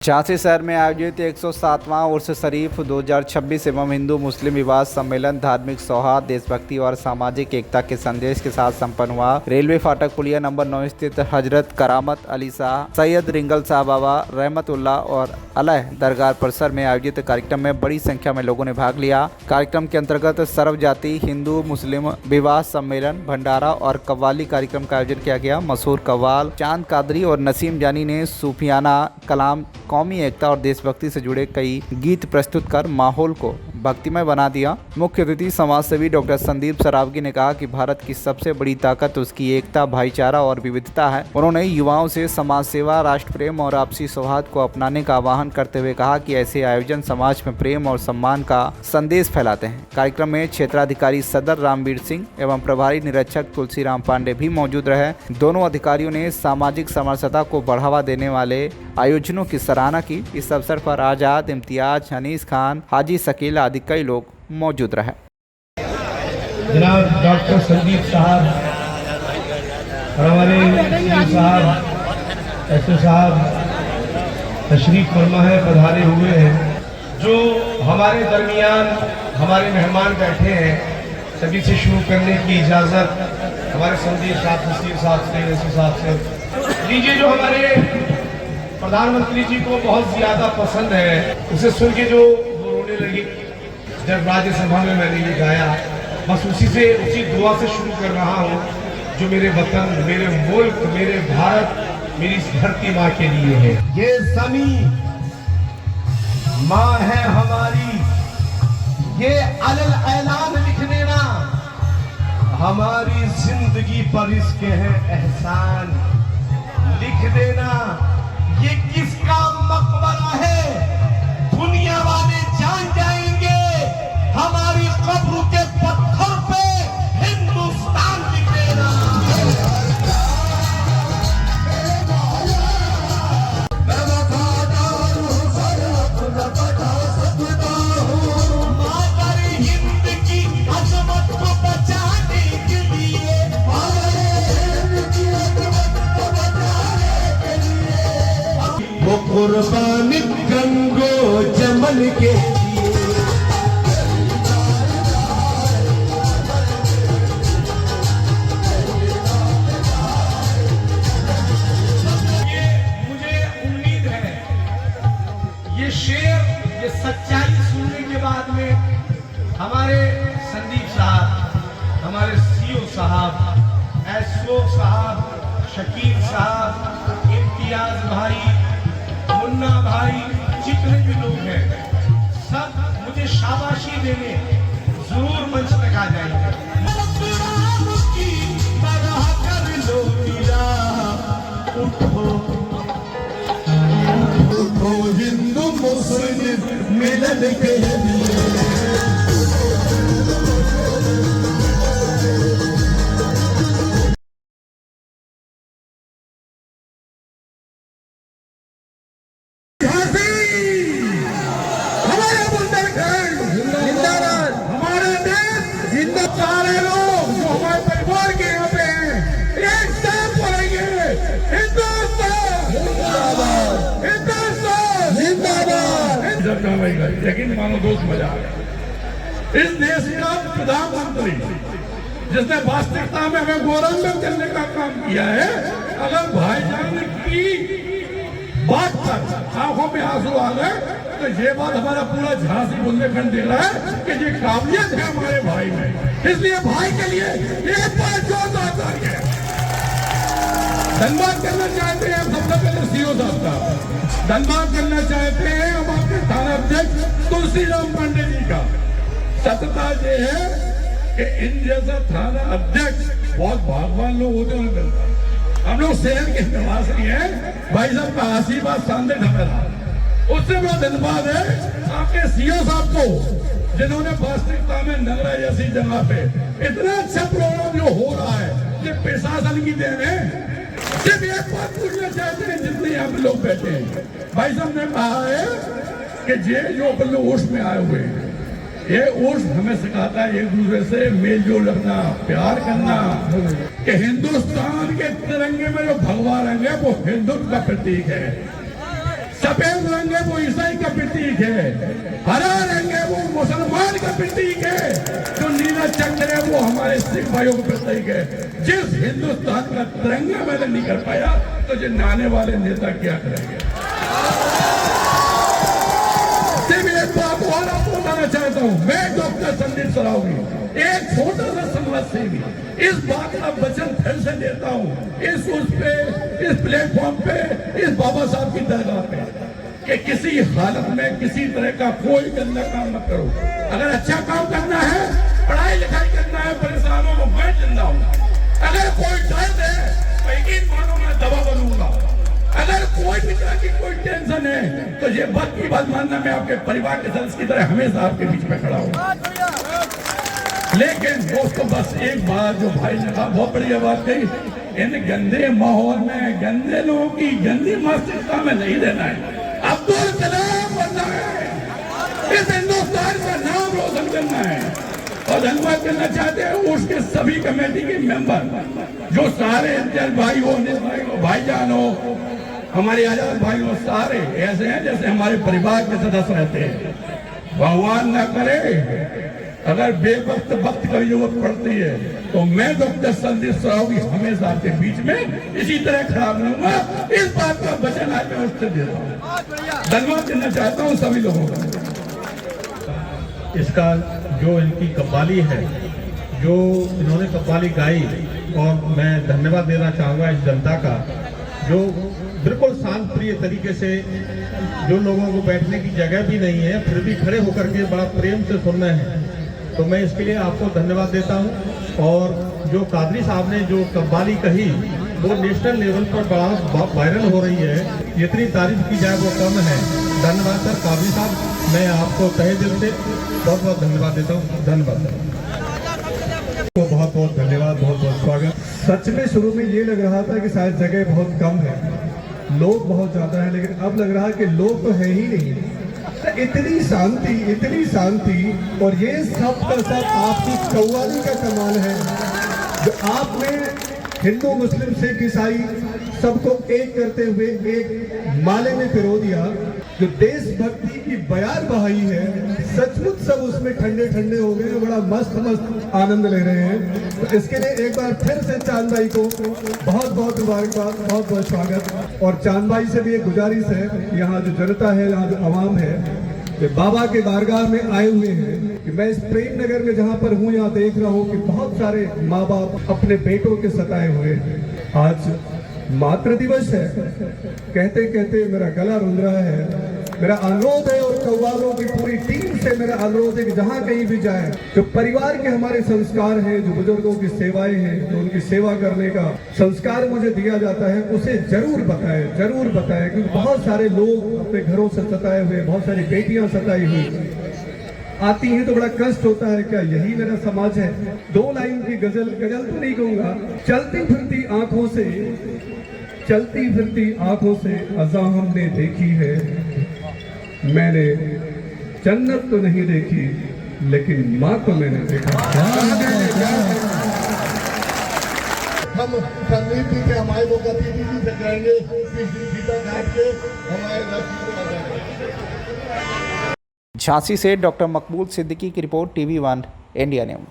झांसी शहर में आयोजित 107वां उर्स शरीफ 2026 एवं हिंदू मुस्लिम विवाह सम्मेलन धार्मिक सौहार्द, देशभक्ति और सामाजिक एकता के संदेश के साथ संपन्न हुआ। रेलवे फाटक पुलिया नंबर 9 स्थित हजरत करामत अली शाह सैयद रिंगल शाह बाबा रहमतुल्लाह और अलह दरगाह परिसर में आयोजित कार्यक्रम में बड़ी संख्या में लोगों ने भाग लिया। कार्यक्रम के अंतर्गत सर्वजाति हिंदू मुस्लिम विवाह सम्मेलन, भंडारा और कव्वाली कार्यक्रम का आयोजन किया गया। मशहूर कव्वाल चांद कादरी और नसीम जानी ने सूफियाना कलाम, कौमी एकता और देशभक्ति से जुड़े कई गीत प्रस्तुत कर माहौल को भक्तिमय बना दिया। मुख्य अतिथि समाजसेवी डॉक्टर संदीप सरावगी ने कहा कि भारत की सबसे बड़ी ताकत उसकी एकता, भाईचारा और विविधता है। उन्होंने युवाओं से समाज सेवा, राष्ट्र प्रेम और आपसी सौहार्द को अपनाने का आह्वान करते हुए कहा कि ऐसे आयोजन समाज में प्रेम और सम्मान का संदेश फैलाते हैं। कार्यक्रम में क्षेत्राधिकारी सदर रामवीर सिंह एवं प्रभारी निरीक्षक तुलसीराम पांडे भी मौजूद रहे। दोनों अधिकारियों ने सामाजिक समरसता को बढ़ावा देने वाले आयोजनों की सराहना की। इस अवसर पर आजाद, इम्तियाज, हनीस खान, हाजी शकील आदि कई लोग मौजूद रहे। जनाब डॉक्टर संदीप साहब और हमारे साहब एसओ साहब तशरीफ फरमा है, पधारे हुए हैं। जो हमारे दरमियान हमारे मेहमान बैठे हैं, सभी से शुरू करने की इजाज़त हमारे संदीप साहब, तस्वीर साहब से, एसओ साहब से लीजिए। जो हमारे प्रधानमंत्री जी को बहुत ज्यादा पसंद है, उसे सुन के जो रोने लगी जब राज्यसभा में मैंने ये गाया, बस उसी दुआ से शुरू कर रहा हूँ जो मेरे वतन, मेरे मुल्क, मेरे भारत, मेरी इस धरती माँ के लिए है। ये ज़मीं माँ है हमारी, ये अलल ऐलान लिख देना, हमारी जिंदगी पर इसके हैं एहसान लिख देना। ये किसका मकबरा है, दुनिया वाले जान जाएंगे, हमारी कब्र के पत्थर पे हिंदुस्तान लिख देना। मादर हिंद की अजमत को बचाने के लिए, वो कुर्बानी गंगो जमन के लिए। मुझे उम्मीद है ये शेर, ये सच्चाई सुनने के बाद में हमारे संदीप साहब, हमारे सीओ साहब, एसओ साहब, शकील साहब, इम्तियाज भाई, मुन्ना भाई, जितने भी लोग हैं सब मुझे शाबाशी देने जरूर मंच तक आ जाएंगे। उठो हिंदू मुस्लिम मिलन के लिए, यकीन मानो दोस्त, मजा आ गया। इस देश का प्रधानमंत्री जिसने वास्तविकता में हमें गौरव में करने का काम किया है, अगर भाईजान की बात पर आंखों में आंसू आ गए तो ये बात हमारा पूरा झांसी बुंदेलखंड देख रहा है कि ये काबिलियत है हमारे भाई में। इसलिए भाई के लिए एक बार जोरदार तालियां। धन्यवाद करना चाहते हैं हम सबसे पहले सीओ साहब का, धन्यवाद करना चाहते हैं हम आपके थाना अध्यक्ष तुलसीराम पांडे जी का। सत्यता ये है कि इन जैसा थाना अध्यक्ष बहुत भागवान लोग होते हैं मिलता। हम लोग शहर के निवासी हैं, भाई साहब का आशीर्वाद सामने ढमेला। उससे बड़ा धन्यवाद है आपके सीओ साहब को, जिन्होंने वास्तविकता में नगरा जैसी जगह पे इतना अच्छा प्रोग्राम जो हो रहा है, ये प्रशासन की देन है। सिर्फ एक बात पूछना चाहते हैं जितने यहाँ पे लोग बैठे हैं, भाई साहब ने कहा है कि ये जो अपन लोग उर्स में आए हुए हैं, ये उर्स हमें सिखाता है एक दूसरे से मेल जोल रखना, प्यार करना, कि हिंदुस्तान के तिरंगे में जो भगवा रंग है वो हिंदुत्व का प्रतीक है। सफेद रंग है वो ईसाई का प्रतीक है, हरा रंग है वो मुसलमान का प्रतीक है, जो नीला चक्र है वो हमारे सिख भाइयों का प्रतीक है। जिस हिंदुस्तान का तिरंगा मैंने नहीं कर पाया तो जो आने वाले नेता क्या करेंगे। सिर्फ एक बात और आपको बताना चाहता हूं, मैं डॉक्टर संदीप सरावगी एक छोटा सा समाज सेवी इस बात का वचन फिर से देता हूं इस प्लेटफॉर्म पे, इस बाबा साहब की दरगाह पे, कि किसी हालत में किसी तरह का कोई गंदा काम मत करो। अगर अच्छा काम करना है, पढ़ाई लिखाई करना है, परेशानों को मैं जिंदा हूं। अगर कोई दर्द है तो यकीन मानो मैं दवा बनूंगा। अगर कोई भी तरह की कोई टेंशन है तो ये बात की बात मानना, मैं आपके परिवार के सदस्य की तरह हमेशा आपके बीच में खड़ा हूं। लेकिन दोस्तों बस एक बात जो भाई ने कहा, बहुत बढ़िया बात कही, इन गंदे माहौल में गंदे लोगों की गंदी मानसिकता में नहीं रहना है। अब्दुल कलाम बनना है, इस हिंदुस्तान का नाम रोशन करना है। और धन्यवाद करना चाहते हैं उसके सभी कमेटी के मेंबर, जो सारे जल भाई हो, भाई हो, भाईजान हो, हमारे आजाद भाई हो, सारे ऐसे हैं जैसे हमारे परिवार के सदस्य रहते हैं। भगवान न करे अगर बेवक्त वक्त की जरूरत पड़ती है तो मैं डॉक्टर संदीप सरावगी हमेशा आपके बीच में इसी तरह खड़ा रहूंगा। इस बात का वचन आज मैं उससे दे रहा हूँ। धन्यवाद देना चाहता हूँ सभी लोगों का। इसका जो इनकी कव्वाली है, जो इन्होंने कव्वाली गाई, और मैं धन्यवाद देना चाहूँगा इस जनता का जो बिल्कुल शांत प्रिय तरीके से, जो लोगों को बैठने की जगह भी नहीं है फिर भी खड़े होकर के बड़ा प्रेम से सुन रहे हैं, तो मैं इसके लिए आपको धन्यवाद देता हूं। और जो कादरी साहब ने जो कव्वाली कही वो नेशनल लेवल पर बड़ा वायरल हो रही है, जितनी तारीफ की जाए वो कम है। धन्यवाद सर कादरी साहब, मैं आपको तहे दिल से बहुत बहुत धन्यवाद देता हूँ। धन्यवाद सर, तो बहुत बहुत धन्यवाद, बहुत बहुत स्वागत। सच में शुरू में ये लग रहा था कि शायद जगह बहुत कम है, लोग बहुत ज्यादा है, लेकिन अब लग रहा है कि लोग तो है ही नहीं। इतनी शांति, और ये सब का सब आपकी कव्वाली का कमाल है, जो आपने हिंदू मुस्लिम सिख ईसाई सबको एक करते हुए एक माले में पिरो दिया। जो देशभक्ति की बयार बहाई है, सचमुच सब उसमें ठंडे ठंडे हो गए, बड़ा मस्त आनंद ले रहे हैं। तो इसके लिए एक बार फिर से चांद भाई को बहुत बहुत मुबारकबाद, बहुत बहुत स्वागत। और चांद भाई से भी एक गुजारिश है, यहाँ जो जनता है, यहाँ जो आवाम है, वे बाबा के बारगाह में आए हुए हैं कि मैं इस प्रेम नगर में जहाँ पर हूँ यहाँ देख रहा हूँ कि बहुत सारे माँ बाप अपने बेटों के सताए हुए हैं। आज मातृ दिवस है, कहते कहते मेरा गला रुंध रहा है। मेरा अनुरोध है और कव्वालों की पूरी टीम से मेरा अनुरोध है कि जहाँ कहीं भी जाए, जो परिवार के हमारे संस्कार हैं, जो बुजुर्गों की सेवाएं हैं, जो उनकी सेवा करने का संस्कार मुझे दिया जाता है, उसे जरूर बताएं, क्योंकि बहुत सारे लोग अपने घरों से सताए हुए, बहुत सारी बेटियां सताई हुई आती हैं तो बड़ा कष्ट होता है। क्या यही मेरा समाज है? 2 लाइन की गजल तो नहीं कहूंगा। चलती फिरती आंखों से अज़ा हमने देखी है, मैंने जन्नत तो नहीं देखी लेकिन माँ को मैंने देखा। हम संदीप जी के हमारे लोग अतिथि जी से कहेंगे सीता घाट के हमारे झांसी से डॉक्टर मकबूल सिद्दीकी की रिपोर्ट, TV1 इंडिया न्यूज़।